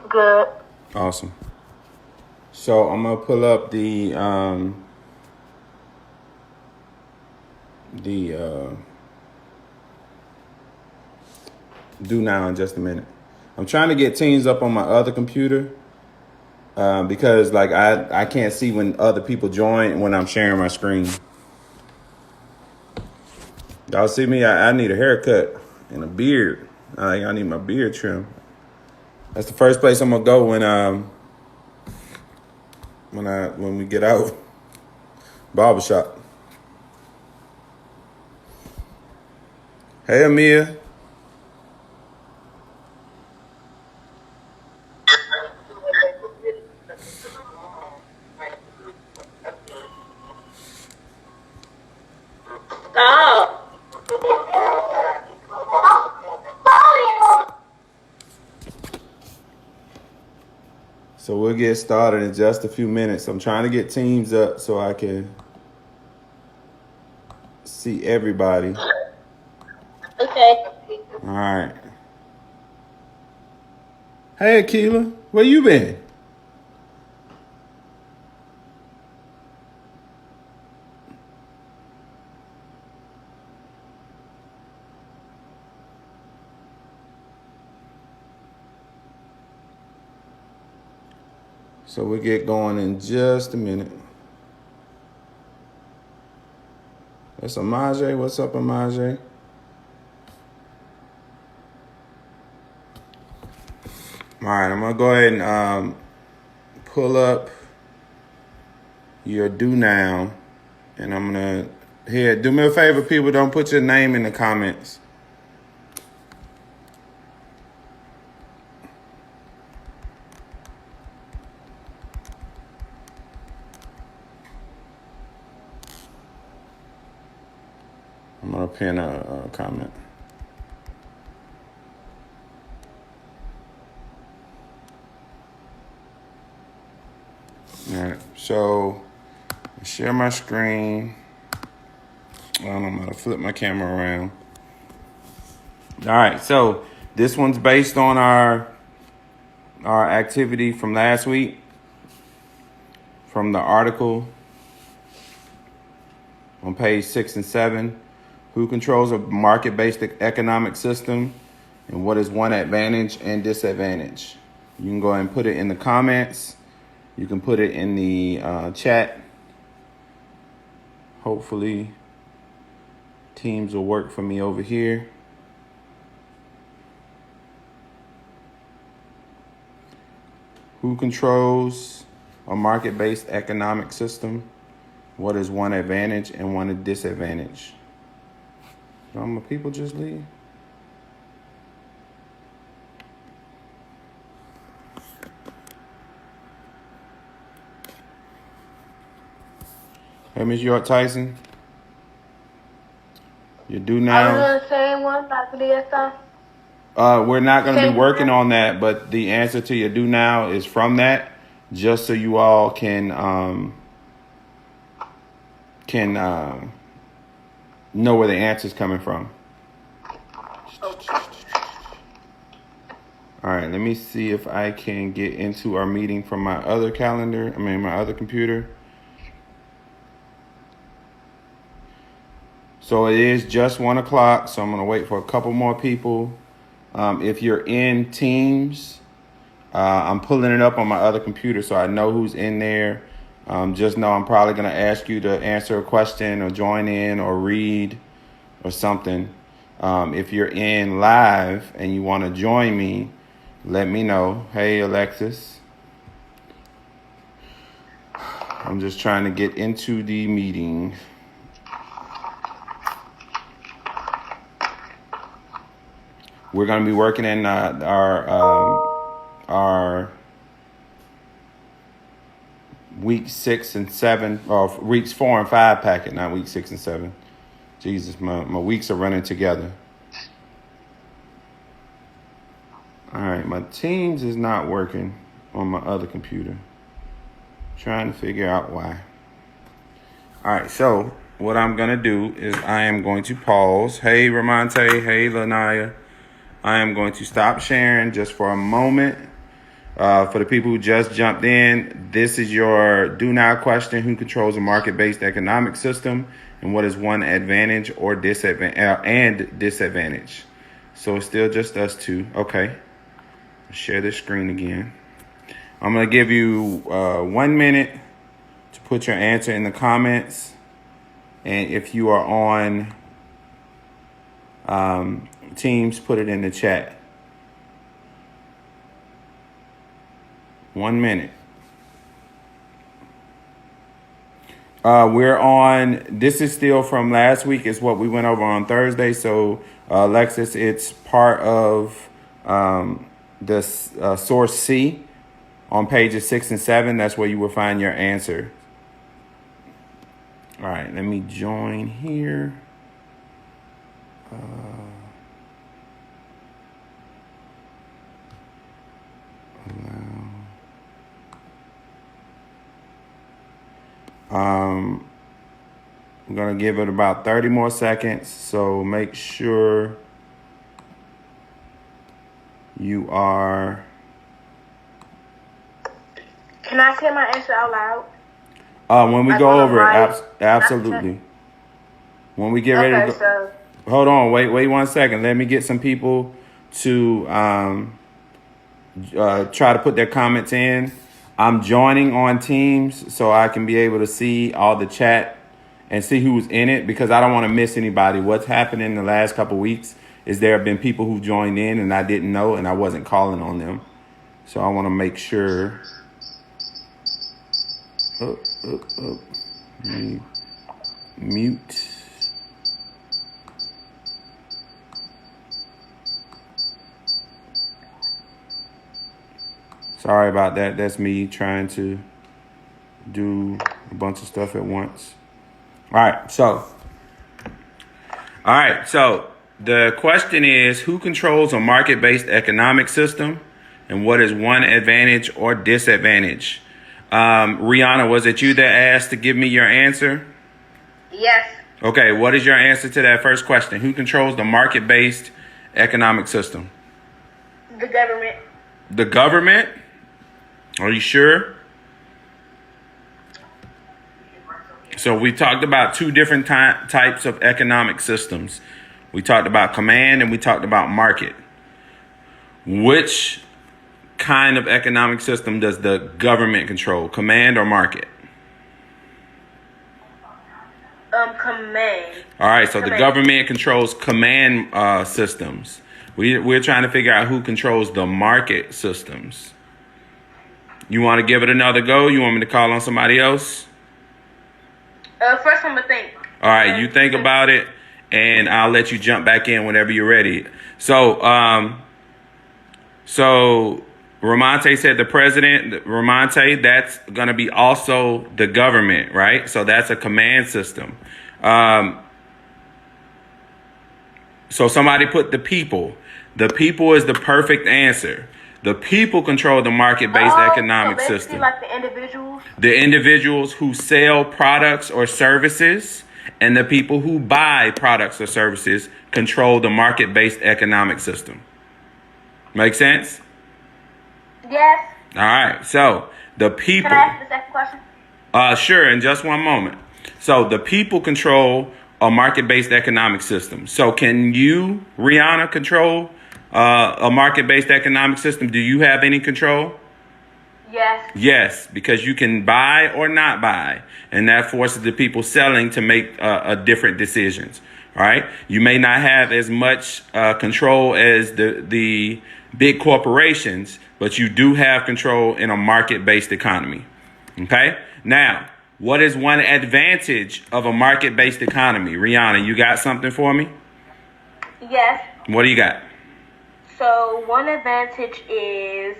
Good. Awesome. So I'm gonna pull up the do now in just a minute. I'm trying to get Teams up on my other computer because like I can't see when other people join when I'm sharing my screen. Y'all see me? I need a haircut and a beard. I need my beard trim. That's the first place I'm gonna go when we get out. Barbershop. Hey, Amia. Stop. So we'll get started in just a few minutes. I'm trying to get Teams up so I can see everybody. Okay. All right. Hey, Akila, where you been? So we'll get going in just a minute. That's Amaje. What's up, Amaje? All right, I'm going to go ahead and pull up your do now. And I'm going to, here, do me a favor, people, don't put your name in the comments. I'm going to pin a comment. All right, so share my screen. I don't know how to flip my camera around. All right, so this one's based on our activity from last week, from the article on page 6 and 7. Who controls a market-based economic system, and what is one advantage and disadvantage? You can go ahead and put it in the comments. You can put it in the chat. Hopefully, Teams will work for me over here. Who controls a market-based economic system? What is one advantage and one disadvantage? Don't my people just leave? Hey, Ms. York Tyson. You do now. Are we doing the same one, Dr. DSI? We're not going to be working on that, but the answer to your do now is from that, just so you all can know where the answer is coming from. Okay. All right, let me see if I can get into our meeting from my other calendar. My other computer. So it is just 1 o'clock, so I'm going to wait for a couple more people. If you're in Teams, I'm pulling it up on my other computer so I know who's in there. Just know I'm probably going to ask you to answer a question or join in or read or something. If you're in live and you want to join me, let me know. Hey, Alexis. I'm just trying to get into the meeting. We're going to be working in our week 6 and 7, or weeks 4 and 5 packet, not week 6 and 7. Jesus, my weeks are running together. All right, my Teams is not working on my other computer. Trying to figure out why. All right, so what I'm going to do is I am going to pause. Hey, Ramonte. Hey, Lanaya. I am going to stop sharing just for a moment. For the people who just jumped in, this is your do not question: who controls a market-based economic system, and what is one advantage or disadvantage. So it's still just us two. Okay. Share this screen again. I'm going to give you 1 minute to put your answer in the comments. And if you are on Teams, put it in the chat. 1 minute. We're on, this is still from last week. It's what we went over on Thursday. So, Alexis, it's part of the source C on pages 6 and 7. That's where you will find your answer. All right, let me join here. I'm going to give it about 30 more seconds, so make sure you are... Can I say my answer out loud? When we go over it, absolutely. When we get ready to go... So... Hold on, wait 1 second. Let me get some people to try to put their comments in. I'm joining on Teams so I can be able to see all the chat and see who's in it, because I don't want to miss anybody. What's happened in the last couple of weeks is there have been people who joined in and I didn't know, and I wasn't calling on them. So I want to make sure. Mute. Sorry about that. That's me trying to do a bunch of stuff at once. All right. So the question is, who controls a market-based economic system, and what is one advantage or disadvantage? Rihanna, was it you that asked to give me your answer? Yes. Okay. What is your answer to that first question? Who controls the market-based economic system? The government. The government? Are you sure? So we talked about two different types of economic systems. We talked about command and we talked about market. Which kind of economic system does the government control? Command or market? Command. All right, so the government controls command systems. We're trying to figure out who controls the market systems. You want to give it another go? You want me to call on somebody else? First I'm going to think. All right, you think about it, and I'll let you jump back in whenever you're ready. So Ramonte said the president. Ramonte, that's going to be also the government, right? So that's a command system. So somebody put the people. The people is the perfect answer. The people control the market-based economic system. Like the individuals? The individuals who sell products or services and the people who buy products or services control the market-based economic system. Make sense? Yes. All right. So the people... Can I ask the second question? Sure, in just one moment. So the people control a market-based economic system. So can you, Rihanna, control a market-based economic system? Do you have any control? Yes. Yes, because you can buy or not buy, and that forces the people selling to make different decisions. All right. You may not have as much control as the big corporations, but you do have control in a market-based economy. Okay. Now, what is one advantage of a market-based economy? Rihanna, you got something for me? Yes. What do you got? So one advantage is,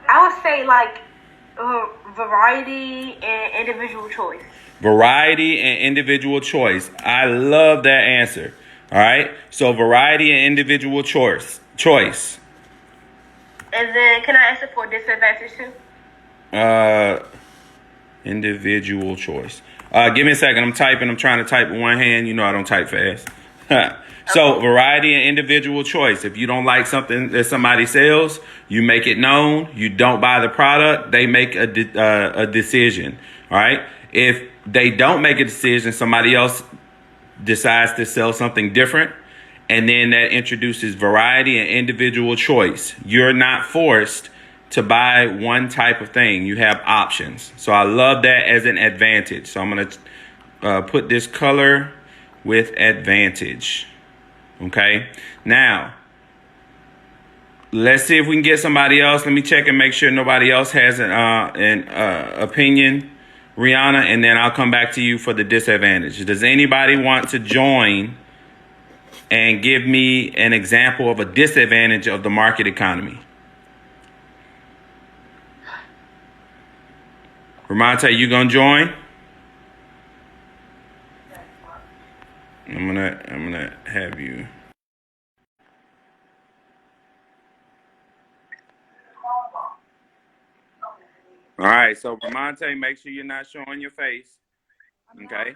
I would say, like variety and individual choice. Variety and individual choice. I love that answer. All right. So variety and individual choice. And then can I answer for disadvantage too? Individual choice. Give me a second. I'm typing. I'm trying to type with one hand. You know I don't type fast. So variety and individual choice. If you don't like something that somebody sells, you make it known. You don't buy the product. They make a decision. All right. If they don't make a decision, somebody else decides to sell something different, and then that introduces variety and individual choice. You're not forced to buy one type of thing. You have options. So I love that as an advantage. So I'm going to put this color with advantage. Okay. Now, let's see if we can get somebody else. Let me check and make sure nobody else has an opinion, Rihanna, and then I'll come back to you for the disadvantage. Does anybody want to join and give me an example of a disadvantage of the market economy? Ramonte, you gonna join? I'm gonna have you. All right, so Ramonte, make sure you're not showing your face. Okay.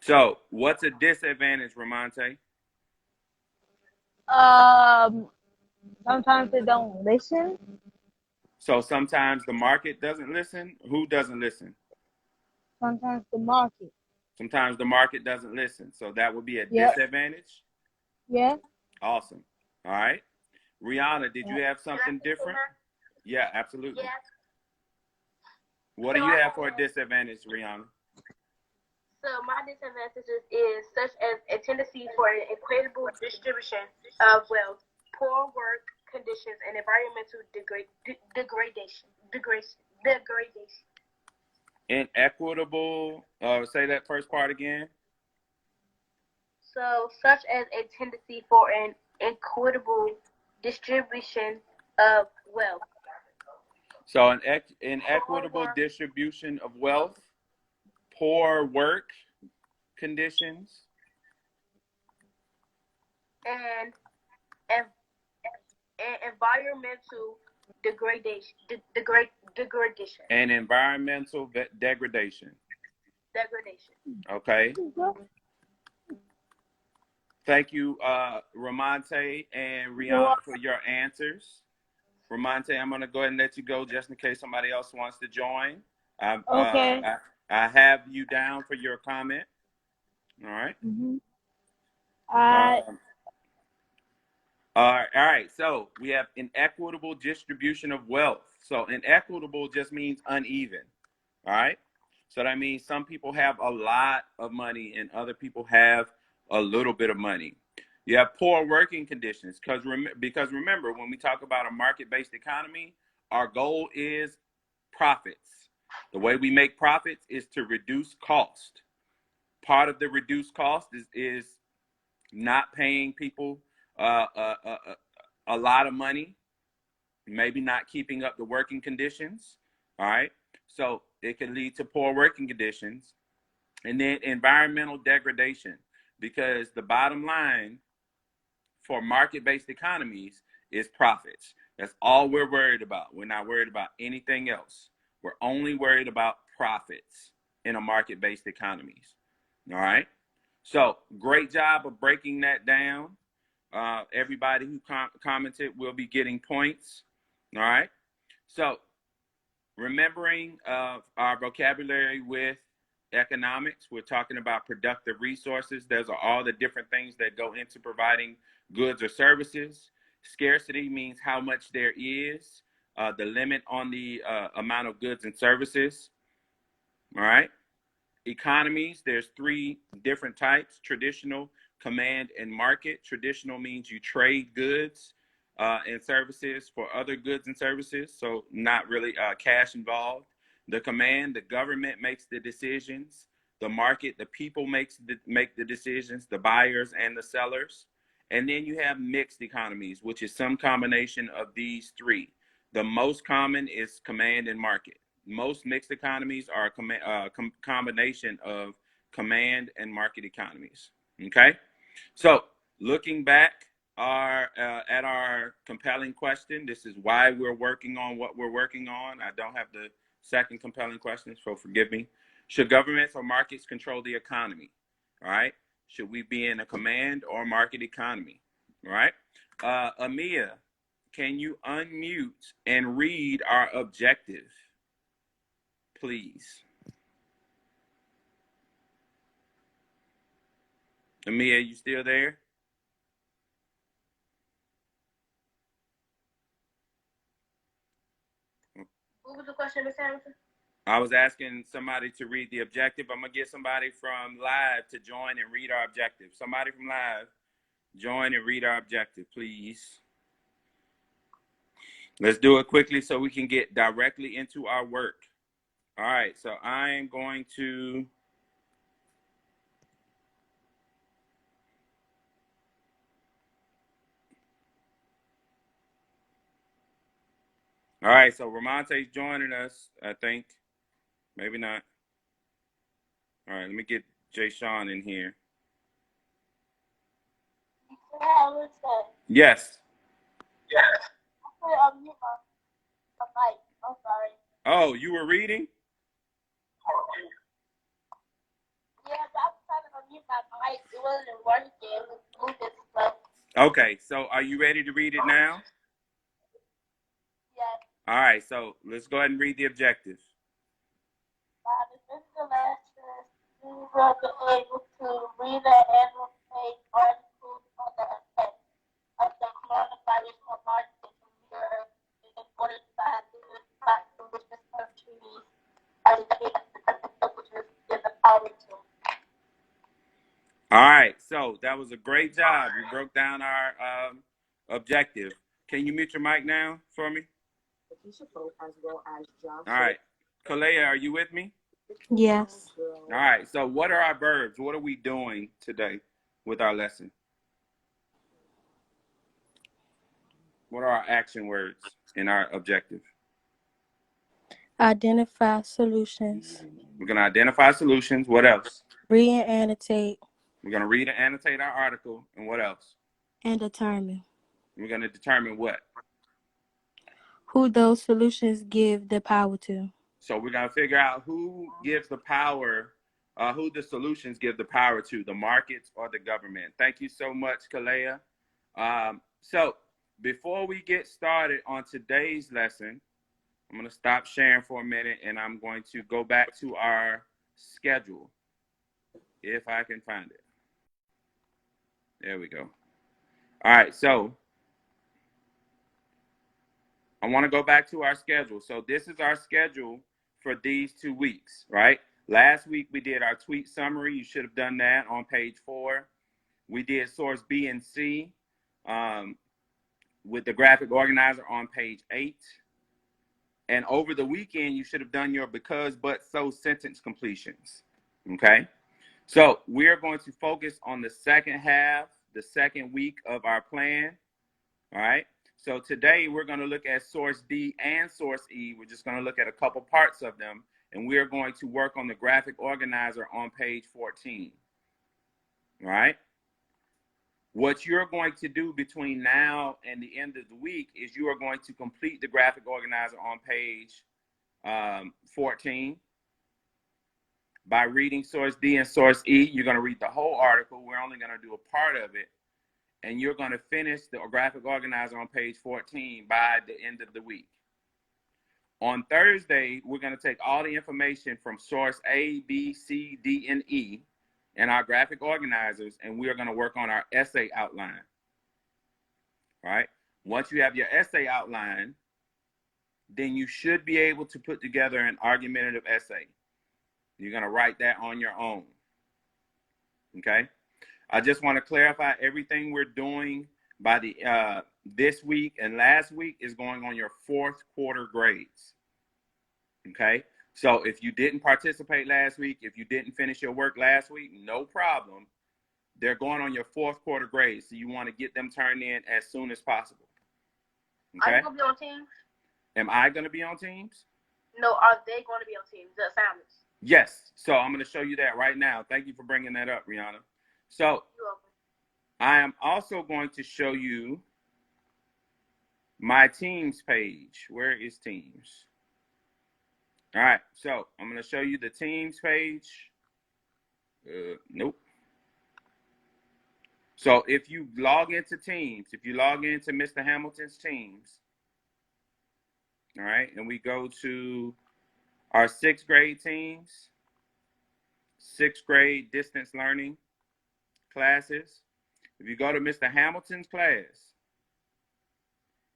So, what's a disadvantage, Ramonte? Sometimes they don't listen. So sometimes the market doesn't listen. Who doesn't listen? Sometimes the market. Sometimes the market doesn't listen. So that would be a disadvantage? Yeah. Awesome. All right. Rihanna, did you have something different? Yeah, absolutely. Yes. What do you have for a disadvantage, Rihanna? So my disadvantages is such as a tendency for an equitable distribution of wealth, poor work conditions, and environmental degradation. Inequitable. Say that first part again. So such as a tendency for an equitable distribution of wealth. So an inequitable distribution of wealth, poor work conditions, and environmental degradation. And environmental degradation. Okay. Thank you, Ramonte and Rihanna, for your answers. Ramonte, I'm going to go ahead and let you go just in case somebody else wants to join. Okay. I have you down for your comment. All right. Mm-hmm. All right. So we have inequitable distribution of wealth. So inequitable just means uneven. All right. So that means some people have a lot of money and other people have a little bit of money. You have poor working conditions because remember, when we talk about a market-based economy, our goal is profits. The way we make profits is to reduce cost. Part of the reduced cost is not paying people a lot of money, maybe not keeping up the working conditions. All right. So it can lead to poor working conditions, and then environmental degradation, because the bottom line for market-based economies is profits. That's all we're worried about. We're not worried about anything else. We're only worried about profits in a market-based economies. All right. So great job of breaking that down. Everybody who commented will be getting points. All right. So remembering our vocabulary with economics, we're talking about productive resources. Those are all the different things that go into providing goods or services. Scarcity means how much there is, the limit on the amount of goods and services. All right. Economies, there's three different types: traditional, command, and market. Traditional means you trade goods and services for other goods and services, so not really cash involved. The command, the government makes the decisions. The market, the people make the decisions, the buyers and the sellers. And then you have mixed economies, which is some combination of these three. The most common is command and market. Most mixed economies are a combination of command and market economies. Okay, so looking back at our compelling question, this is why we're working on what we're working on. I don't have the second compelling question, so forgive me. Should governments or markets control the economy? All right. Should we be in a command or market economy? All right. Amia, can you unmute and read our objective, please? Amia, you still there? What was the question, Mr. Hamilton? I was asking somebody to read the objective. I'm going to get somebody from live to join and read our objective. Somebody from live, join and read our objective, please. Let's do it quickly so we can get directly into our work. All right, so I am going to all right, so Ramonte's joining us, I think. Maybe not. All right, let me get Jay Sean in here. Yes. Yes. I'm sorry. Oh, you were reading? Yeah, I was trying to unmute my mic. It wasn't working. It was moving slow. Okay, so are you ready to read it now? Yes. All right, so let's go ahead and read the objectives. By the end of the lesson, we will be able to read the annual page articles on the effect of the coronavirus on markets in Europe in order to find the solutions for treaties as which is in the power to. All right, so that was a great job. You broke down our objective. Can you mute your mic now for me? All right, Kalea, are you with me? Yes. All right, so what are our verbs? What are we doing today with our lesson? What are our action words in our objective? Identify solutions. We're going to identify solutions. What else? Read and annotate. We're going to read and annotate our article. And what else? And determine. We're going to determine what? Who those solutions give the power to. So we're going to figure out who gives the power, who the solutions give the power to, the markets or the government. Thank you so much, Kalea. So before we get started on today's lesson, I'm going to stop sharing for a minute and I'm going to go back to our schedule, if I can find it. There we go. All right, so I want to go back to our schedule. So this is our schedule for these 2 weeks, right? Last week we did our tweet summary. You should have done that on page 4. We did source B and C with the graphic organizer on page 8. And over the weekend, you should have done your because, but, so sentence completions, okay? So we're going to focus on the second half, the second week of our plan, all right? So today we're going to look at source D and source E. We're just going to look at a couple parts of them, and we're going to work on the graphic organizer on page 14, all right? What you're going to do between now and the end of the week is you are going to complete the graphic organizer on page 14 by reading source D and source E. You're going to read the whole article. We're only going to do a part of it. And you're going to finish the graphic organizer on page 14 by the end of the week. On Thursday, we're going to take all the information from source A, B, C, D, and E and our graphic organizers, and we are going to work on our essay outline. All right? Once you have your essay outline, then you should be able to put together an argumentative essay. You're going to write that on your own. Okay? I just want to clarify everything we're doing by the this week and last week is going on your 4th quarter grades. Okay? So if you didn't participate last week, if you didn't finish your work last week, no problem. They're going on your 4th quarter grades. So you want to get them turned in as soon as possible. Okay? Are you going to be on Teams? Am I going to be on Teams? No, are they going to be on Teams, the assignments? Yes. So I'm going to show you that right now. Thank you for bringing that up, Rihanna. So I am also going to show you my Teams page. Where is Teams? All right, so I'm going to show you the Teams page. Nope. So if you log into Teams, if you log into Mr. Hamilton's Teams, all right, and we go to our 6th grade teams, 6th grade distance learning classes. If you go to Mr. Hamilton's class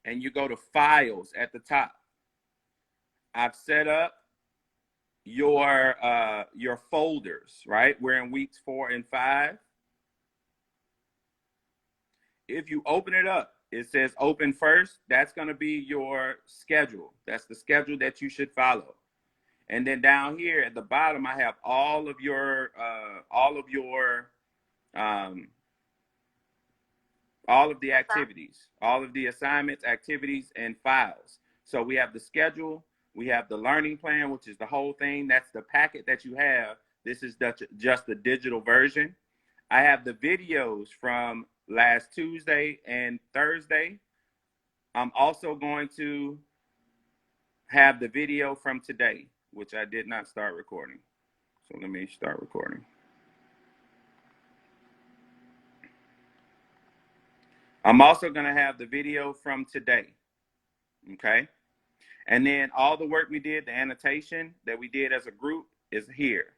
and you go to files at the top, I've set up your folders, right? We're in weeks 4 and 5. If you open it up, it says open first. That's going to be your schedule. That's the schedule that you should follow. And then down here at the bottom, I have all of your all of the activities, all of the assignments, activities, and files. So we have the schedule, we have the learning plan, which is the whole thing. That's the packet that you have. This is just the digital version. I have the videos from last Tuesday and Thursday. I'm also going to have the video from today, which I did not start recording. So let me start recording. I'm also going to have the video from today, okay? And then all the work we did, the annotation that we did as a group is here.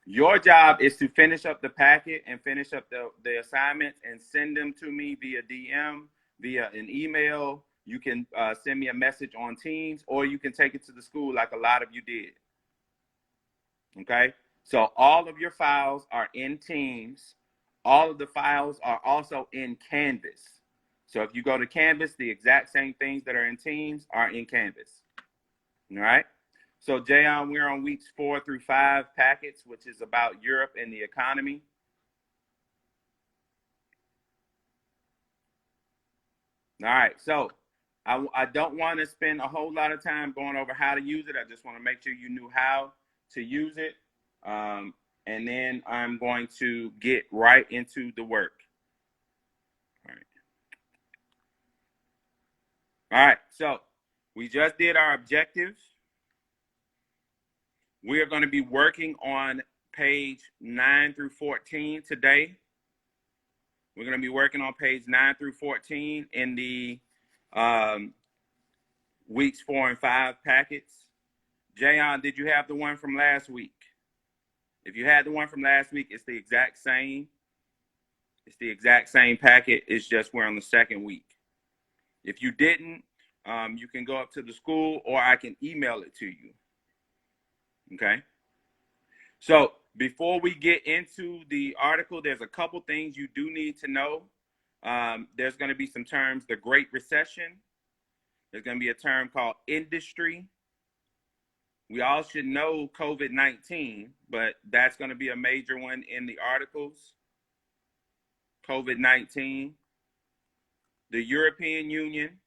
Your job is to finish up the packet and finish up the assignments and send them to me via DM, via an email. You can send me a message on Teams, or you can take it to the school like a lot of you did, okay? So all of your files are in Teams. All of the files are also in Canvas. So if you go to Canvas, the exact same things that are in Teams are in Canvas. All right. So Jayon, we're on weeks 4 through 5 packets, which is about Europe and the economy. All right. So I don't want to spend a whole lot of time going over how to use it. I just want to make sure you knew how to use it. And then I'm going to get right into the work. All right. All right, so we just did our objectives. We are going to be working on page 9 through 14 today. We're going to be working on page 9 through 14 in the weeks 4 and 5 packets. Jayon, did you have the one from last week? If you had the one from last week, it's the exact same. It's the exact same packet. It's just we're on the 2nd week. If you didn't, you can go up to the school, or I can email it to you. Okay? So before we get into the article, there's a couple things you do need to know. There's going to be some terms, the Great Recession. There's going to be a term called industry. We all should know COVID-19, but that's going to be a major one in the articles. COVID-19, the European Union,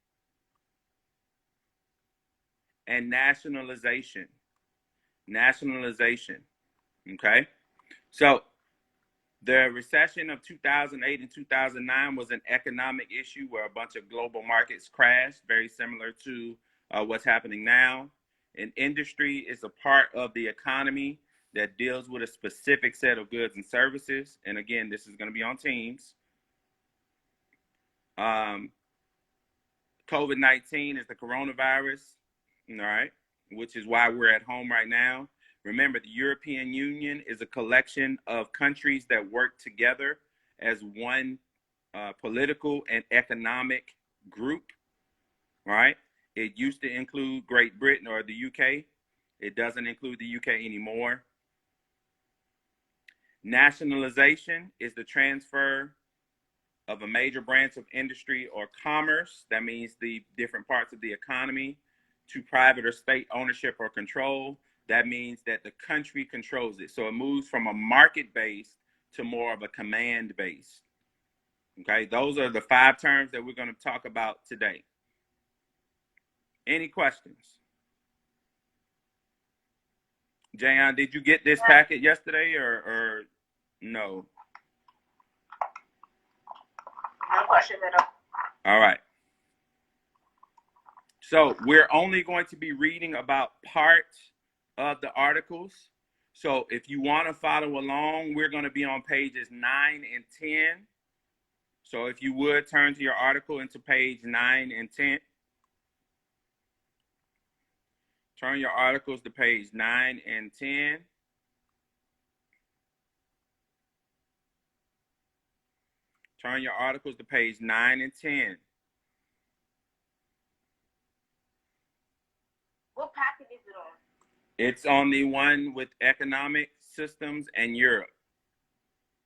and nationalization. Nationalization, okay? So the recession of 2008 and 2009 was an economic issue where a bunch of global markets crashed, very similar to what's happening now. An industry is a part of the economy that deals with a specific set of goods and services. And again, this is going to be on Teams. COVID-19 is the coronavirus, all right, which is why we're at home right now. Remember, the European Union is a collection of countries that work together as one political and economic group, right? It used to include Great Britain or the UK. It doesn't include the UK anymore. Nationalization is the transfer of a major branch of industry or commerce. That means the different parts of the economy to private or state ownership or control. That means that the country controls it. So it moves from a market-based to more of a command-based. Okay, those are the 5 terms that we're going to talk about today. Any questions? Jayon, did you get this packet yesterday or no? No question at all. All right. So we're only going to be reading about part of the articles. So if you want to follow along, we're going to be on pages 9 and 10. So if you would turn to your article into page 9 and 10. Turn your articles to page 9 and 10. Turn your articles to page 9 and 10. What packet is it on? It's on the one with economic systems and Europe.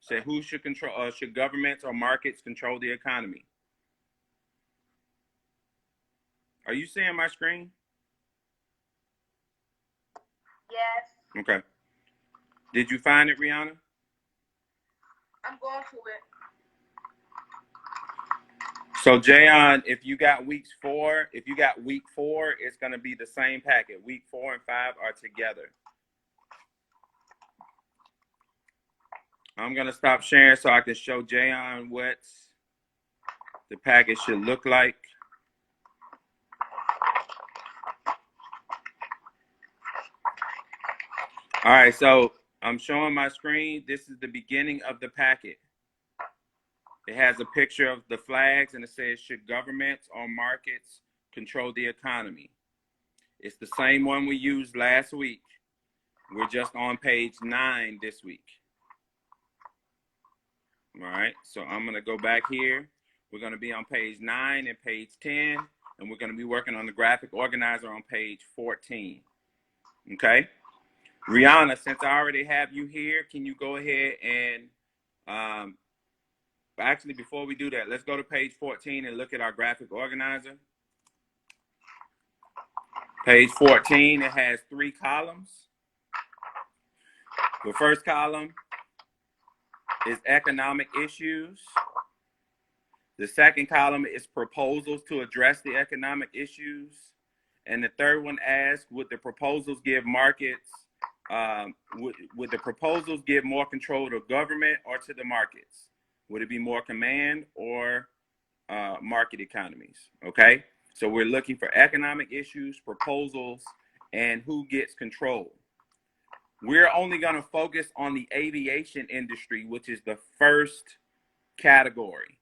Say who should control, should governments or markets control the economy? Are you seeing my screen? Yes. Okay. Did you find it, Rihanna? I'm going to it. So Jayon, if you got week 4, it's going to be the same packet. Week 4 and 5 are together. I'm going to stop sharing so I can show Jayon what the packet should look like. All right, so I'm showing my screen. This is the beginning of the packet. It has a picture of the flags and it says, should governments or markets control the economy? It's the same one we used last week. We're just on page 9 this week. All right, so I'm going to go back here. We're going to be on page 9 and page 10, and we're going to be working on the graphic organizer on page 14. Okay? Rihanna, since I already have you here, can you go ahead and, actually, before we do that, let's go to page 14 and look at our graphic organizer. Page 14, it has 3 columns. The first column is economic issues. The second column is proposals to address the economic issues. And the third one asks, would the proposals give markets, would the proposals give more control to government or to the markets? Would it be more command or market economies? Okay, so we're looking for economic issues, proposals, and who gets control. We're only going to focus on the aviation industry, which is the first category.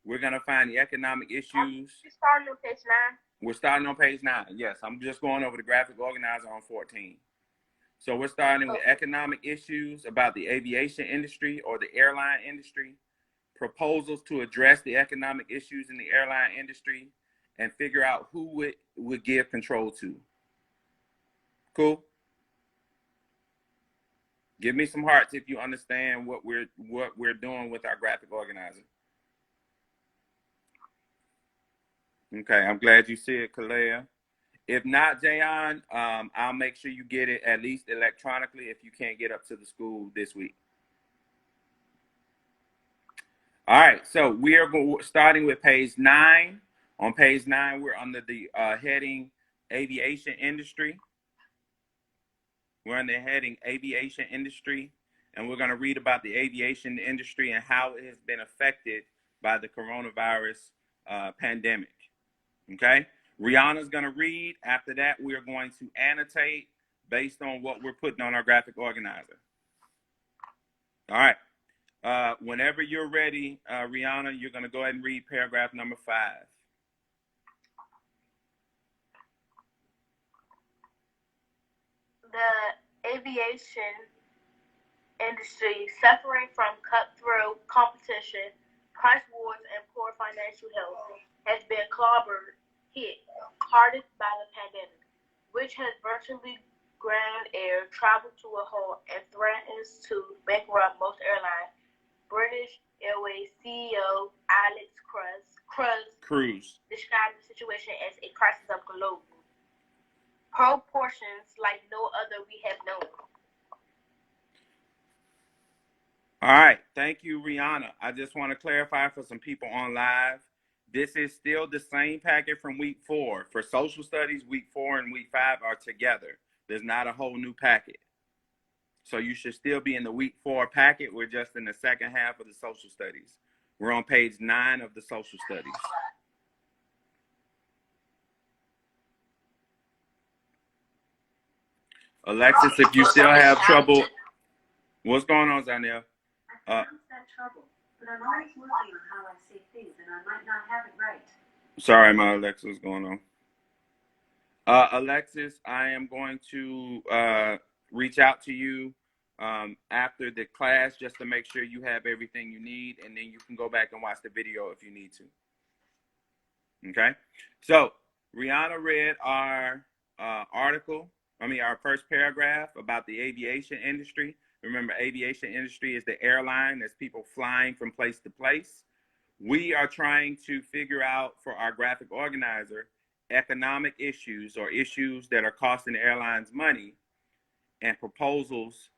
We're going to find the economic issues. You're starting on page 9? We're starting on page 9. Yes, I'm just going over the graphic organizer on 14. So we're starting with economic issues about the aviation industry or the airline industry, proposals to address the economic issues in the airline industry, and figure out who would give control to. Cool? Give me some hearts if you understand what we're doing with our graphic organizer. Okay, I'm glad you see it, Kalea. If not, Jayon, I'll make sure you get it at least electronically if you can't get up to the school this week. All right, so we are starting with page 9. On page 9, we're under the heading Aviation Industry. We're on the heading Aviation Industry, and we're going to read about the aviation industry and how it has been affected by the coronavirus pandemic. Okay? Rihanna's going to read. After that, we're going to annotate based on what we're putting on our graphic organizer. All right. Whenever you're ready, Rihanna, you're going to go ahead and read paragraph number 5. The aviation industry, suffering from cutthroat competition, price wars, and poor financial health, has been hit hardest by the pandemic, which has virtually ground air travel to a halt and threatens to bankrupt most airlines. British Airways CEO Alex Cruz described the situation as a crisis of global proportions like no other we have known. All right. Thank you, Rihanna. I just want to clarify for some people on live. This is still the same packet from week 4. For social studies, week 4 and week 5 are together. There's not a whole new packet. So you should still be in the week 4 packet. We're just in the second half of the social studies. We're on page 9 of the social studies. Alexis, if you still have trouble, what's going on, Zanel? That trouble, but I'm always working on how I say things, and I might not have it right. Sorry, my Alexa, what's going on? Alexis, I am going to reach out to you after the class just to make sure you have everything you need, and then you can go back and watch the video if you need to. Okay? So, Rihanna read our our first paragraph about the aviation industry. Remember, aviation industry is the airline. That's people flying from place to place. We are trying to figure out for our graphic organizer economic issues or issues that are costing the airlines money and proposals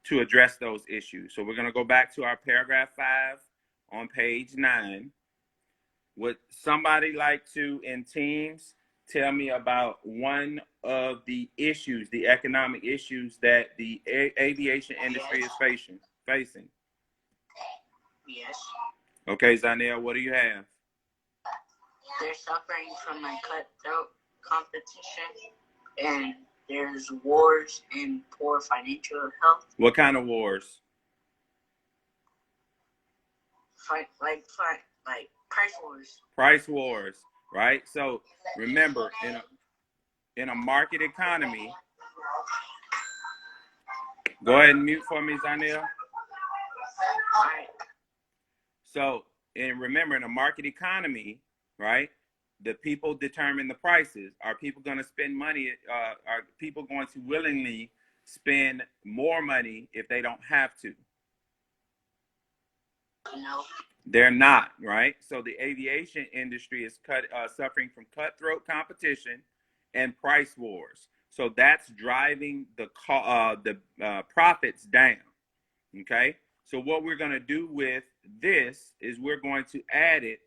to address those issues. So we're going to go back to our paragraph 5 on page 9. Would somebody like to, in Teams, tell me about one of the issues, the economic issues that the aviation industry is facing? Yes. Okay, Zanel, what do you have? They're suffering from a cutthroat competition, and there's wars and poor financial health. What kind of wars? Like price wars. Price wars, right? So remember, in a market economy, go ahead and mute for me, Zanel. Right. So, and remember, in a market economy, right, the people determine the prices. Are people going to spend money? Are people going to willingly spend more money if they don't have to? No. They're not, right? So the aviation industry is suffering from cutthroat competition and price wars. So that's driving the profits down, okay? So what we're going to do with this is we're going to add it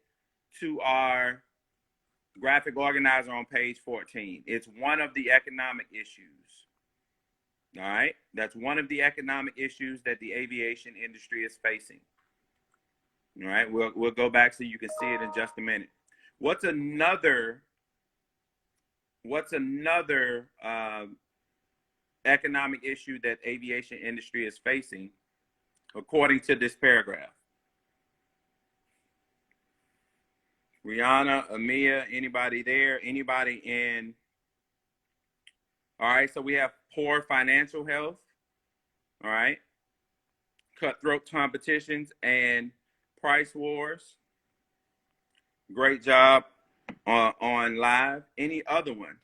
to our graphic organizer on page 14. It's one of the economic issues, all right? That's one of the economic issues that the aviation industry is facing. All right, we'll go back so you can see it in just a minute. What's another economic issue that aviation industry is facing, according to this paragraph? Rihanna, Amia, anybody there? Anybody in? All right, so we have poor financial health. All right, cutthroat competitions and price wars. Great job on live. Any other one?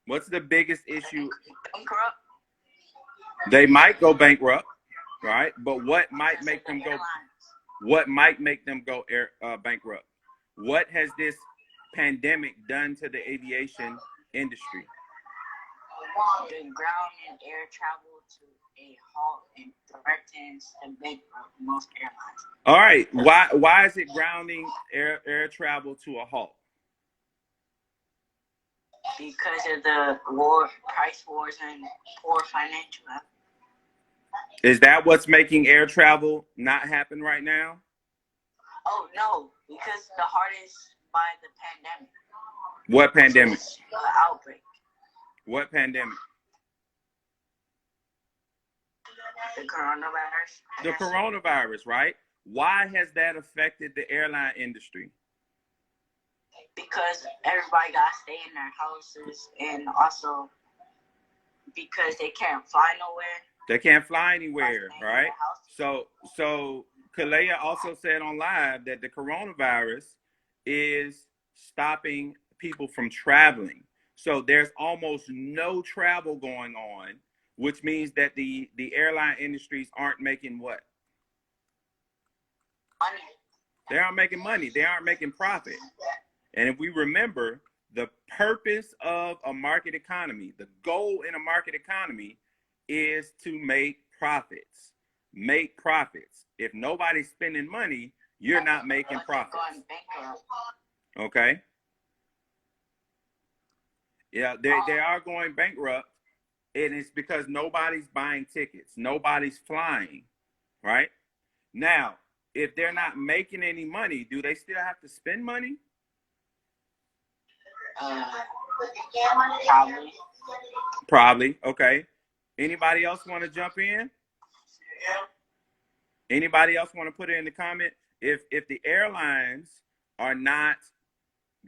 What's the biggest issue? Bankrupt. They might go bankrupt, right? But what might make them go? What might make them go bankrupt? What has this pandemic done to the aviation industry? The ground and air travel to a halt and threatens to bankrupt most airlines. All right. Why is it grounding air travel to a halt? Because of the price wars and poor financial health. Is that what's making air travel not happen right now? Oh no, because the hardest by the pandemic. What pandemic? The outbreak. What pandemic? The coronavirus. The coronavirus, right? Why has that affected the airline industry? Because everybody got to stay in their houses, and also because they can't fly nowhere. They can't fly anywhere, right? So Kalea also said on live that the coronavirus is stopping people from traveling. So there's almost no travel going on, which means that the airline industries aren't making what? Money. They aren't making money. They aren't making profit. And if we remember, the purpose of a market economy, the goal in a market economy is to make profits. Make profits. If nobody's spending money, you're not making profits. Okay? Yeah, they are going bankrupt, and it's because nobody's buying tickets. Nobody's flying, right? Now, if they're not making any money, do they still have to spend money? Probably. Probably. Okay. Anybody else want to jump in? Anybody else want to put it in the comment? If the airlines are not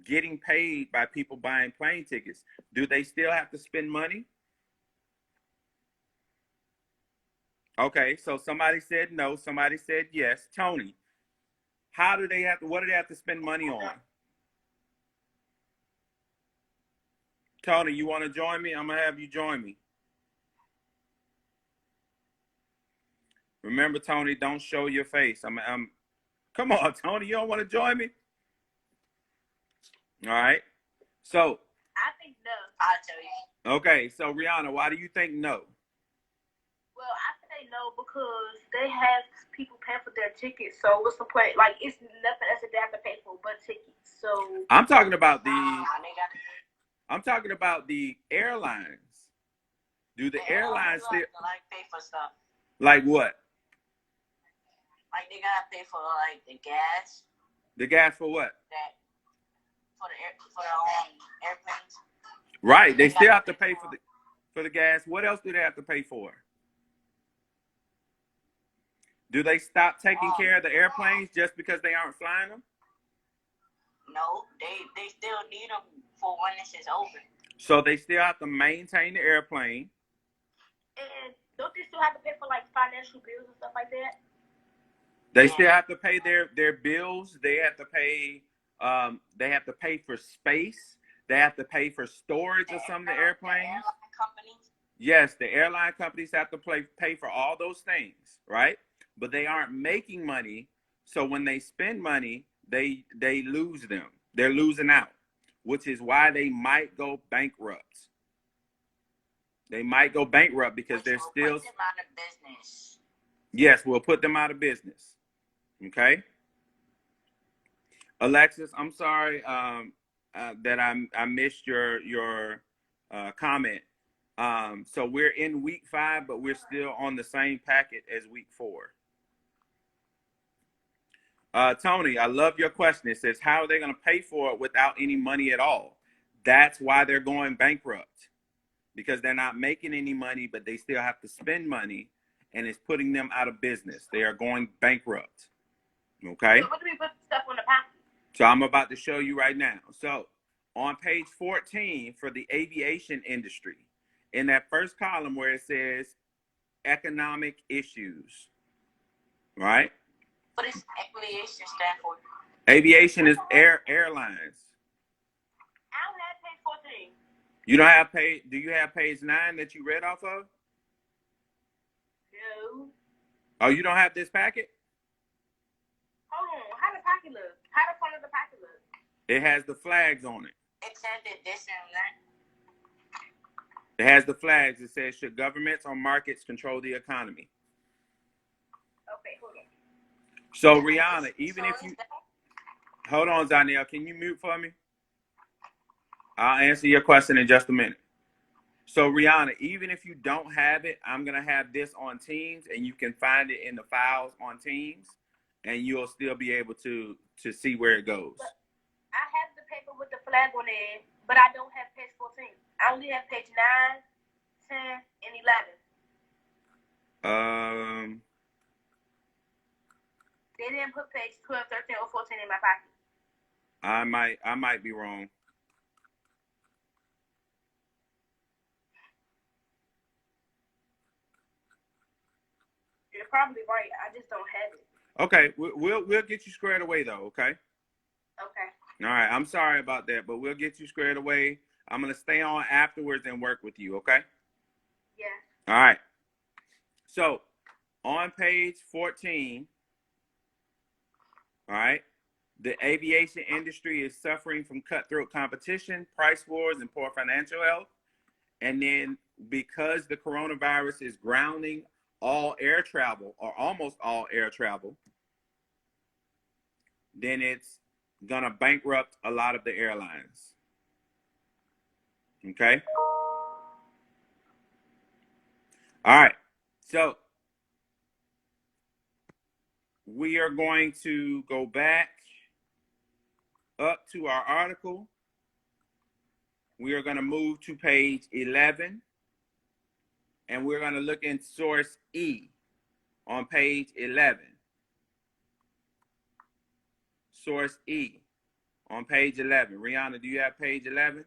getting paid by people buying plane tickets, do they still have to spend money? Okay, so somebody said no, somebody said yes. Tony, how do they have to, what do they have to spend money on? Tony, you want to join me? I'm going to have you join me. Remember, Tony, don't show your face. Come on, Tony, you don't want to join me? All right. So, I think no. I'll tell you. okay, so Rihanna, why do you think no? Well, I say no because they have people paying for their tickets. So what's the point? Like, it's nothing else that they have to pay for but tickets. So I'm talking about They the airlines. Do the airlines still like pay for stuff. like what? Like they gotta pay for like the gas. The gas for what? That for the airplanes. Right, they still have to pay for the gas. What else do they have to pay for? Do they stop taking care of the airplanes just because they aren't flying them? No, they still need them for when this is over. So they still have to maintain the airplane. and don't they still have to pay for like financial bills and stuff like that? They still have to pay their bills. They have to pay for space. They have to pay for storage of some of the airplanes. The airline companies. Yes, the airline companies have to pay for all those things, right? But they aren't making money. So when they spend money, they lose them. They're losing out, which is why they might go bankrupt. They might go bankrupt because they're still. Put them out of business. Yes, we'll put them out of business. Okay. Alexis, I'm sorry that I missed your comment. So we're in week 5, but we're still on the same packet as week 4. Tony, I love your question. It says, how are they going to pay for it without any money at all? That's why they're going bankrupt, because they're not making any money, but they still have to spend money, and it's putting them out of business. They are going bankrupt. Okay. So what do we put stuff on the packet? So I'm about to show you right now. So on page 14 for the aviation industry, in that first column where it says economic issues, right? What does aviation stand for? Aviation is airlines. I don't have page 14. You don't have page, do you have page 9 that you read off of? No. Oh, you don't have this packet? Hold on. How the packet look? How the front of the packet look? It has the flags on it. It said that this and that. It has the flags. It says, should governments or markets control the economy? Okay, hold on. So Rihanna, even if you, hold on, Zaniel, can you mute for me? I'll answer your question in just a minute. So Rihanna, even if you don't have it, I'm going to have this on Teams, and you can find it in the files on Teams, and you'll still be able to see where it goes. But I have the paper with the flag on it, but I don't have page 14. I only have page 9, 10, and 11. They didn't put page 12, 13, or 14 in my pocket. I might be wrong. You're probably right. I just don't have it. Okay, we'll get you squared away though. Okay. Okay. All right. I'm sorry about that, but we'll get you squared away. I'm gonna stay on afterwards and work with you. Okay. Yeah. All right. So on page 14, all right, the aviation industry is suffering from cutthroat competition, price wars, and poor financial health. And then because the coronavirus is grounding all air travel, or almost all air travel, then it's gonna bankrupt a lot of the airlines. Okay. All right. So we are going to go back up to our article. we are going to move to page 11, and we're going to look in source E on page 11. Source E on page 11. Rihanna, do you have page 11?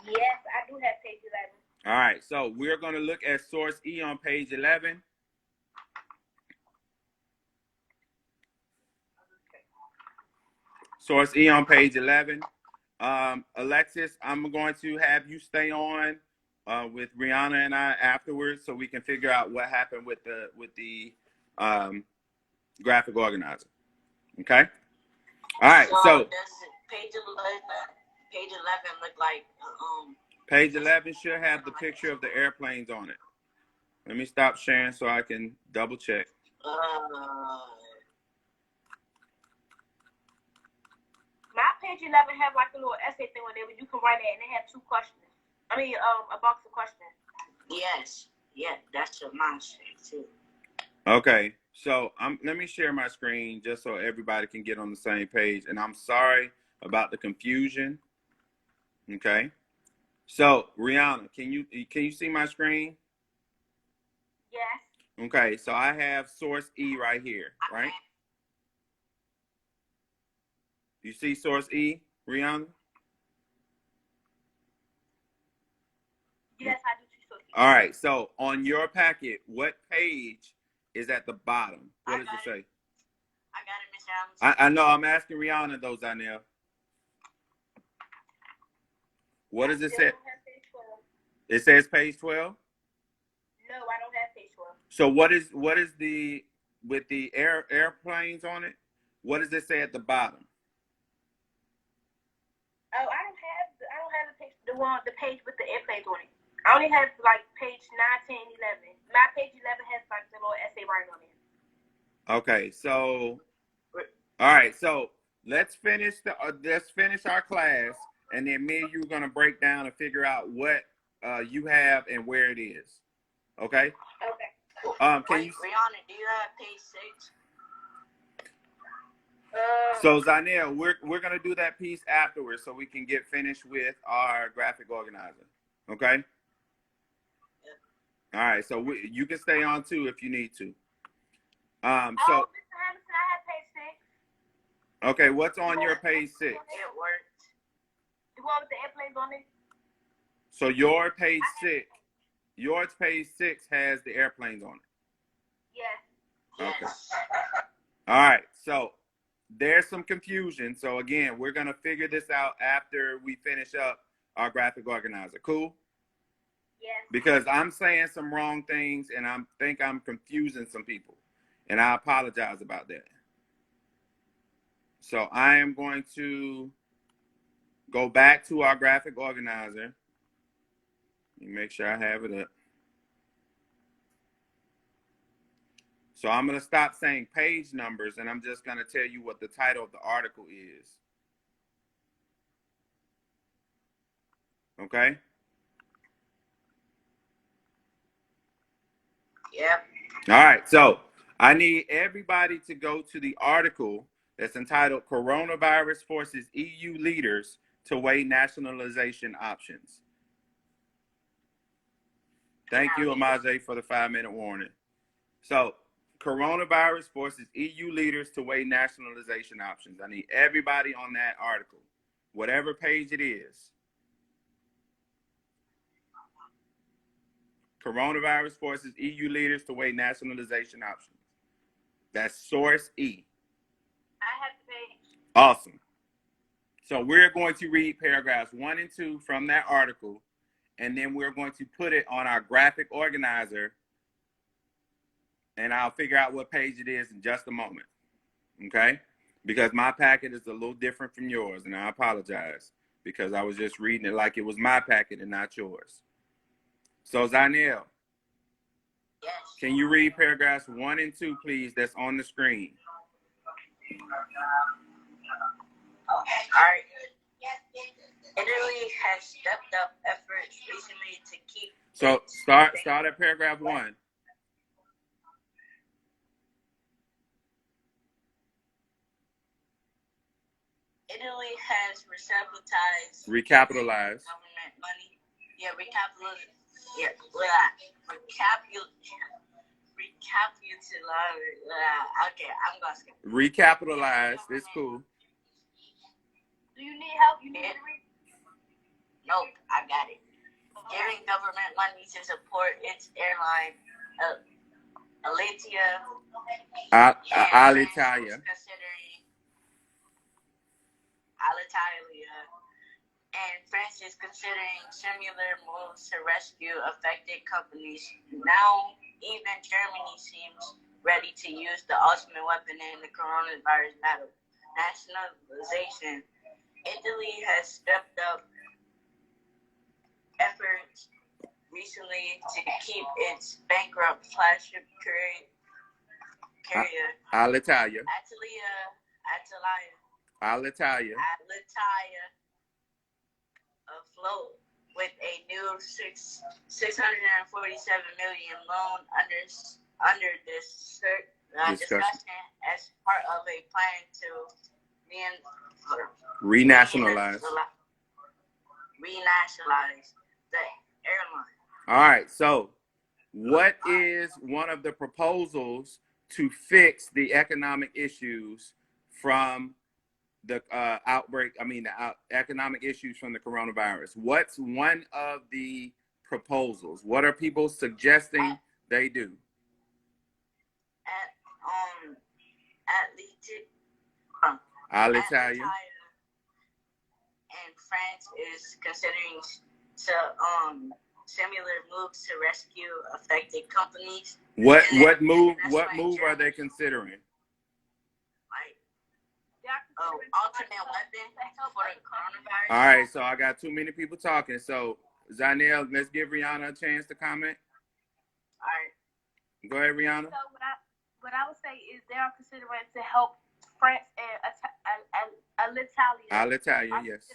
Yes, I do have page 11. All right, so we're going to look at source E on page 11. Source E on page 11. Alexis, I'm going to have you stay on with Rihanna and I afterwards, so we can figure out what happened with the graphic organizer. Okay. All right. So does page 11 look like page 11 should have the picture of the airplanes on it. Let me stop sharing so I can double check. My page 11 have like a little essay thing on there where you can write it, and they have 2 questions. I mean, a box of questions. Yes. Yeah, that's what mine says too. Okay, so let me share my screen just so everybody can get on the same page. And I'm sorry about the confusion. Okay, so Rihanna, can you see my screen? Yes. Okay, so I have source E right here, right? You see source E, Rihanna? Yes, I do see source E. All right, so on your packet, what page is at the bottom? What does it say? I got it, Miss Adams. I know, I'm asking Rihanna though, Zanel. What does it say? It says page 12? No, I don't have page 12. So what is the, with the airplanes on it, what does it say at the bottom? Oh, I don't have the page, the page with the airplanes on it. I only have like page 9, 10, 11. My page 11 has like the little essay right on it. Okay, so all right, so let's finish our class, and then me and you are gonna break down and figure out what you have and where it is. Okay. Okay. Can you? Rihanna, do you have page 6? So Zanel, we're gonna do that piece afterwards, so we can get finished with our graphic organizer. Okay. All right, so you can stay on too if you need to. So Mr. Hamilton, I have page 6. okay, what's on your page 6? It worked. The one with the airplanes on it. So your page 6 has the airplanes on it. Yes. Okay. All right, so there's some confusion. So again, we're gonna figure this out after we finish up our graphic organizer. Cool? Yes. Because I'm saying some wrong things, and I think I'm confusing some people, and I apologize about that. So I am going to go back to our graphic organizer. Let me make sure I have it up. So I'm going to stop saying page numbers, and I'm just going to tell you what the title of the article is. Okay? Yep. All right, so I need everybody to go to the article that's entitled Coronavirus Forces EU Leaders to Weigh Nationalization Options. Thank you, Amaze, for the 5-minute warning. So, coronavirus forces EU leaders to weigh nationalization options. I need everybody on that article, whatever page it is. Coronavirus forces EU leaders to weigh nationalization options. That's source E. I have the page. Awesome. So we're going to read paragraphs 1 and 2 from that article, and then we're going to put it on our graphic organizer, and I'll figure out what page it is in just a moment. Okay? Because my packet is a little different from yours, and I apologize because I was just reading it like it was my packet and not yours. So Zanel, Yes. can you read paragraphs 1 and 2, please, that's on the screen? All right. Italy has stepped up efforts recently to keep. So start at paragraph 1. Italy has recapitalized Recapitalized. government money. Yeah, recapitalized. Yeah, recapitalized. Okay, I'm gonna skip. Recapitalized. It's cool. Do you need help? You need me to read? Nope, I got it. Giving government money to support its airline, Alitalia. Alitalia. Considering Alitalia, and France is considering similar moves to rescue affected companies. Now, even Germany seems ready to use the ultimate weapon in the coronavirus battle: nationalization. Italy has stepped up efforts recently to keep its bankrupt flagship carrier, Alitalia. Alitalia afloat with a new $647 million loan under this discussion as part of a plan to renationalize the airline. All right. So, what is one of the proposals to fix the economic issues from the outbreak? I mean, the economic issues from the coronavirus. What's one of the proposals? What are people suggesting they do? Alitalia. And France is considering similar moves to rescue affected companies. What move are they considering? Alternate weapon for the coronavirus. All right, so I got too many people talking. So Zanel, let's give Rihanna a chance to comment. All right. Go ahead, Rihanna. So what I would say is they are considering to help France and Alitalia, yes.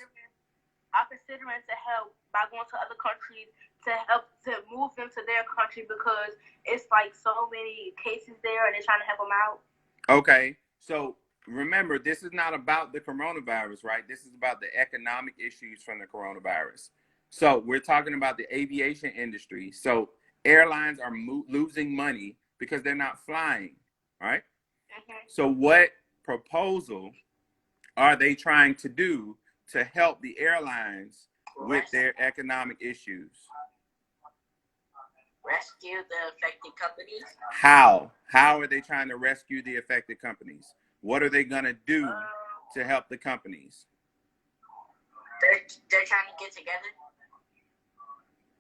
Are considering to help by going to other countries to help to move them to their country because it's like so many cases there and they're trying to help them out. Okay, so remember, this is not about the coronavirus, right? This is about the economic issues from the coronavirus. So we're talking about the aviation industry. So airlines are losing money because they're not flying, right? Mm-hmm. So what proposal are they trying to do to help the airlines with their economic issues? Rescue the affected companies. How? How are they trying to rescue the affected companies? What are they going to do to help the companies? They're trying to get together.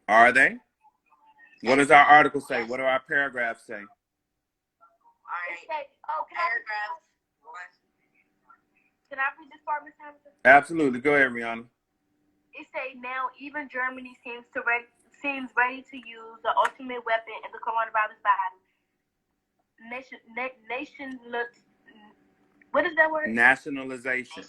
Are they? What does our article say? What do our paragraphs say? All right. Paragraph 1. Can I read this part, Ms. Hamilton? Absolutely. Go ahead, Rihanna. It say now even Germany seems ready to use the ultimate weapon in the coronavirus battle. What is that word? Nationalization.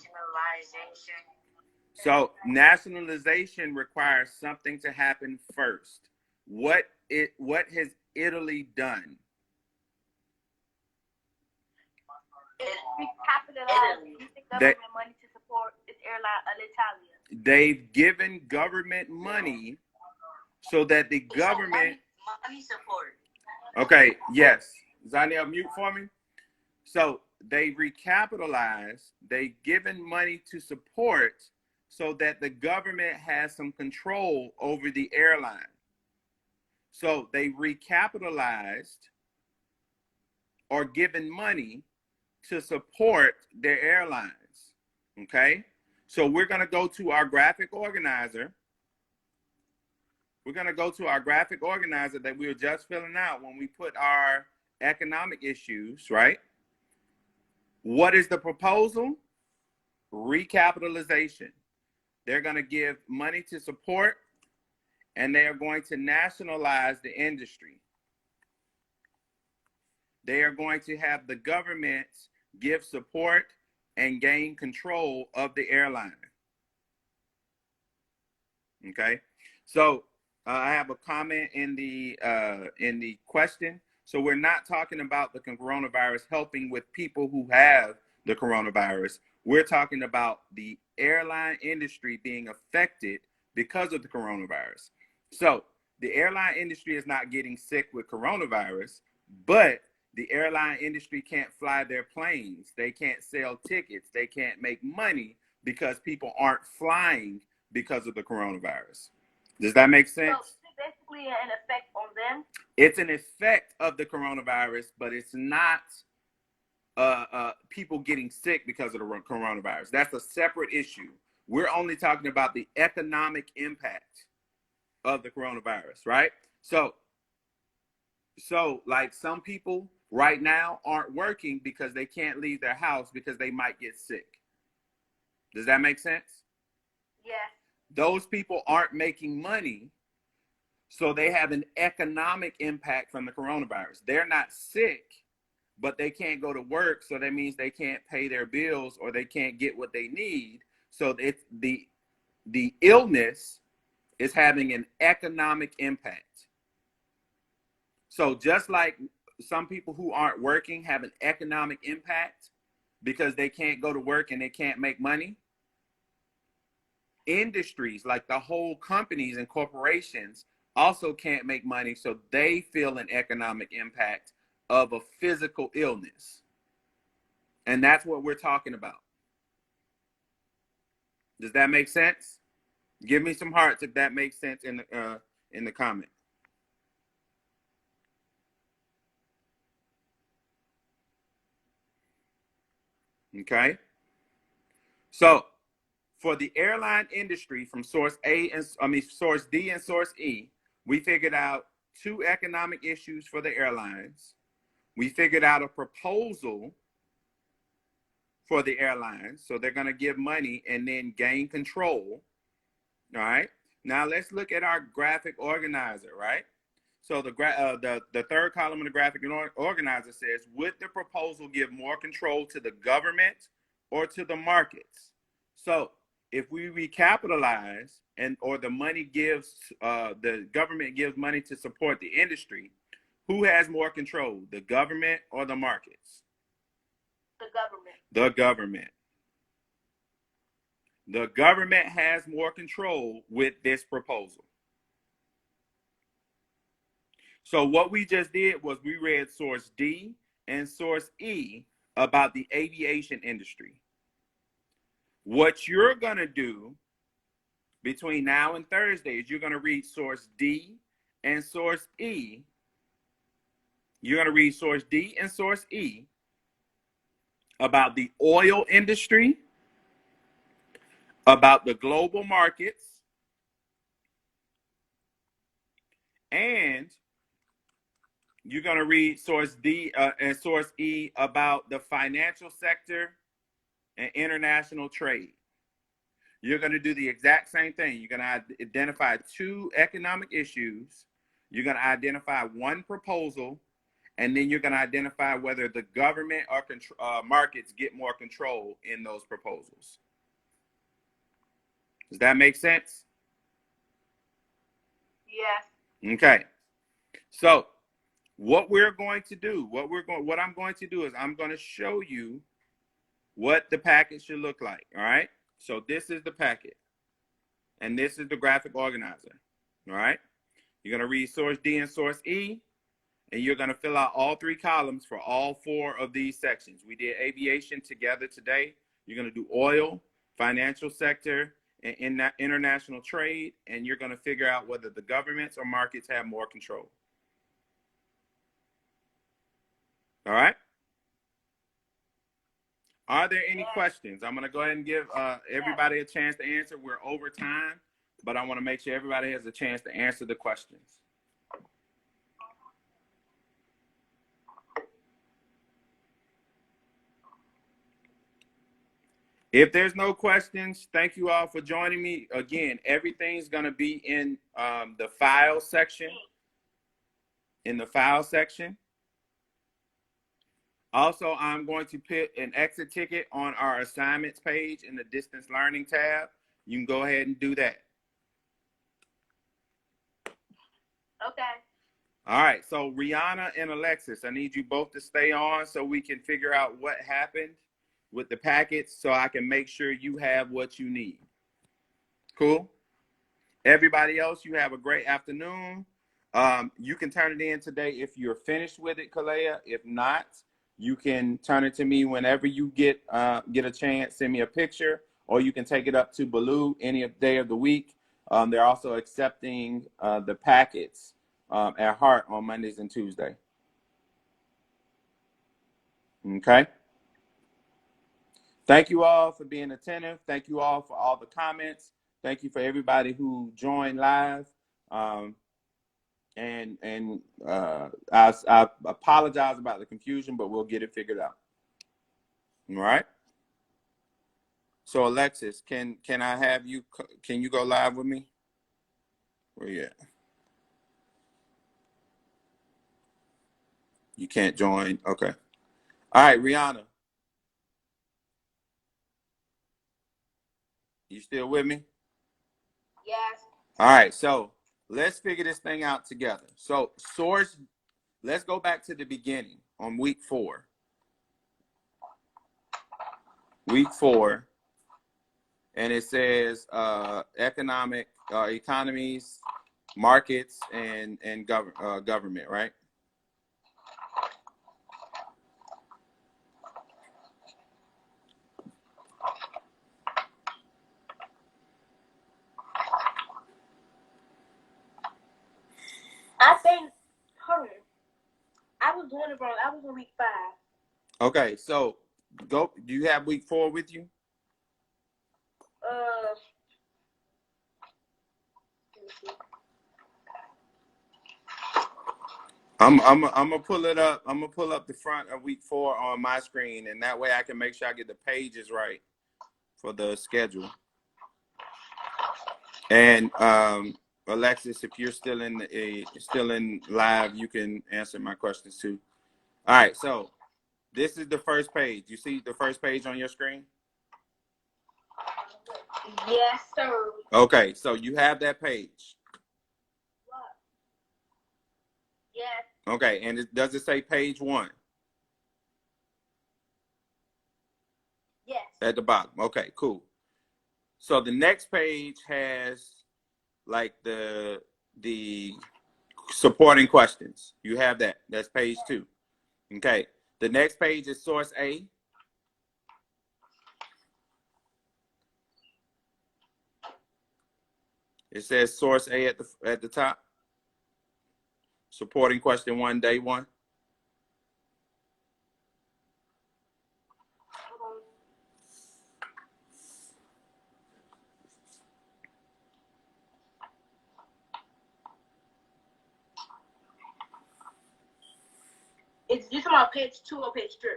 So nationalization requires something to happen first. What has Italy done? Recapitalized using government money to support its airline Alitalia. They've given government money so that the government money support. Okay, yes. Zaniel, mute for me. So they recapitalized, they've given money to support so that the government has some control over the airline. So they recapitalized or given money to support their airlines. Okay? So we're going to go to our graphic organizer. We're going to go to our graphic organizer that we were just filling out when we put our economic issues, right? What is the proposal? Recapitalization. They're going to give money to support, and they are going to nationalize the industry. They are going to have the government give support and gain control of the airline. Okay, so I have a comment in the question. So we're not talking about the coronavirus helping with people who have the coronavirus. We're talking about the airline industry being affected because of the coronavirus. So the airline industry is not getting sick with coronavirus, but the airline industry can't fly their planes. They can't sell tickets. They can't make money because people aren't flying because of the coronavirus. Does that make sense? So it's basically an effect on them. It's an effect of the coronavirus, but it's not people getting sick because of the coronavirus. That's a separate issue. We're only talking about the economic impact of the coronavirus, right? So like some people right now aren't working because they can't leave their house because they might get sick. Does that make sense? Yes. Those people aren't making money, so they have an economic impact from the coronavirus. They're not sick, but they can't go to work, so that means they can't pay their bills or they can't get what they need. So it's the illness is having an economic impact. So just like some people who aren't working have an economic impact because they can't go to work and they can't make money, industries like the whole companies and corporations also can't make money, so they feel an economic impact of a physical illness. And that's what we're talking about. Does that make sense? Give me some hearts if that makes sense in the comment. Okay. So for the airline industry from source source D and source E, we figured out two economic issues for the airlines. We figured out a proposal for the airlines. So they're going to give money and then gain control. All right. Now let's look at our graphic organizer, right? So the third column of the graphic organizer says, would the proposal give more control to the government or to the markets? So if we recapitalize or the money gives, the government gives money to support the industry, who has more control, the government or the markets? The government. The government. The government has more control with this proposal. So what we just did was we read source D and source E about the aviation industry. What you're going to do between now and Thursday is you're going to read source D and source E. You're going to read source D and source E about the oil industry, about the global markets, and you're going to read source D and source E about the financial sector and international trade. You're going to do the exact same thing. You're going to identify two economic issues. You're going to identify one proposal, and then you're going to identify whether the government or markets get more control in those proposals. Does that make sense? Yes. Okay. So what we're going to do, what I'm going to do is I'm going to show you what the packet should look like. All right. So this is the packet, and this is the graphic organizer. All right. You're going to read source D and source E, and you're going to fill out all three columns for all four of these sections. We did aviation together today. You're going to do oil, financial sector, and international trade, and you're going to figure out whether the governments or markets have more control. All right. Are there any questions? I'm going to go ahead and give everybody a chance to answer. We're over time, but I want to make sure everybody has a chance to answer the questions. If there's no questions, thank you all for joining me. Again, everything's going to be in the file section. Also, I'm going to put an exit ticket on our assignments page in the distance learning tab. You can go ahead and do that. Okay. All right. So Rihanna and Alexis, I need you both to stay on so we can figure out what happened with the packets so I can make sure you have what you need. Cool? Everybody else, you have a great afternoon. You can turn it in today if you're finished with it, Kalea. If not, you can turn it to me whenever you get a chance. Send me a picture, or you can take it up to Baloo any day of the week. They're also accepting the packets at Heart on Mondays and Tuesdays. Okay. Thank you all for being attentive. Thank you all for all the comments. Thank you for everybody who joined live. I apologize about the confusion, but we'll get it figured out. All right. So Alexis, can I have you? Can you go live with me? Where you at? You can't join. Okay. All right, Rihanna. You still with me? Yes. All right. So let's figure this thing out together. So source. Let's go back to the beginning on week 4. Week 4, and it says economies, markets, and government, right? I think, hold on. I was doing it wrong. I was in week 5. Okay, so go. Do you have week 4 with you? Let me see. I'm gonna pull it up. I'm gonna pull up the front of week 4 on my screen, and that way I can make sure I get the pages right for the schedule. And Alexis, if you're still in live, you can answer my questions too. All right, so this is the first page. You see the first page on your screen? Yes, sir. Okay, so you have that page. Yes. Okay, and does it say page 1? Yes. At the bottom. Okay, cool. So the next page has like the supporting questions. You have that. That's page 2. Okay. The next page is source A. It says source A at the top. Supporting question 1, day 1. It's you talking about page 2 or page 3?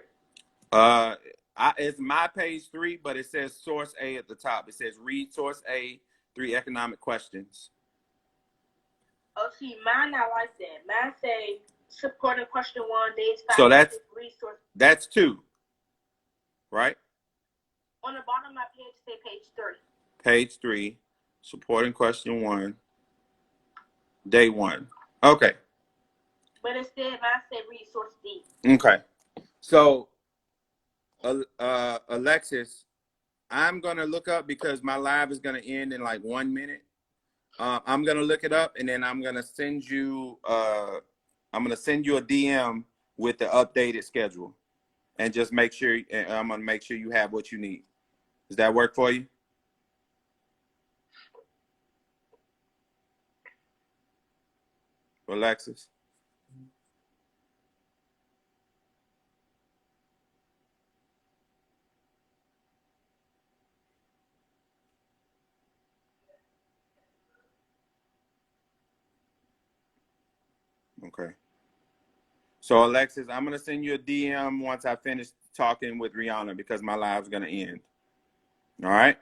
It's my page 3, but it says source A at the top. It says read source A, 3 economic questions. Oh, see, mine not like that. Mine say supporting question 1, days 5. So that's resource. That's 2, right? On the bottom of my page, say page 3. Page 3, supporting question 1, day 1. Okay. But instead, mine say resource D. Okay. So, Alexis, I'm gonna look up because my live is gonna end in like 1 minute. I'm gonna look it up, and then I'm gonna send you a DM with the updated schedule, and just make sure. And I'm gonna make sure you have what you need. Does that work for you, Alexis? Okay. So Alexis, I'm gonna send you a DM once I finish talking with Rihanna because my live's gonna end. All right.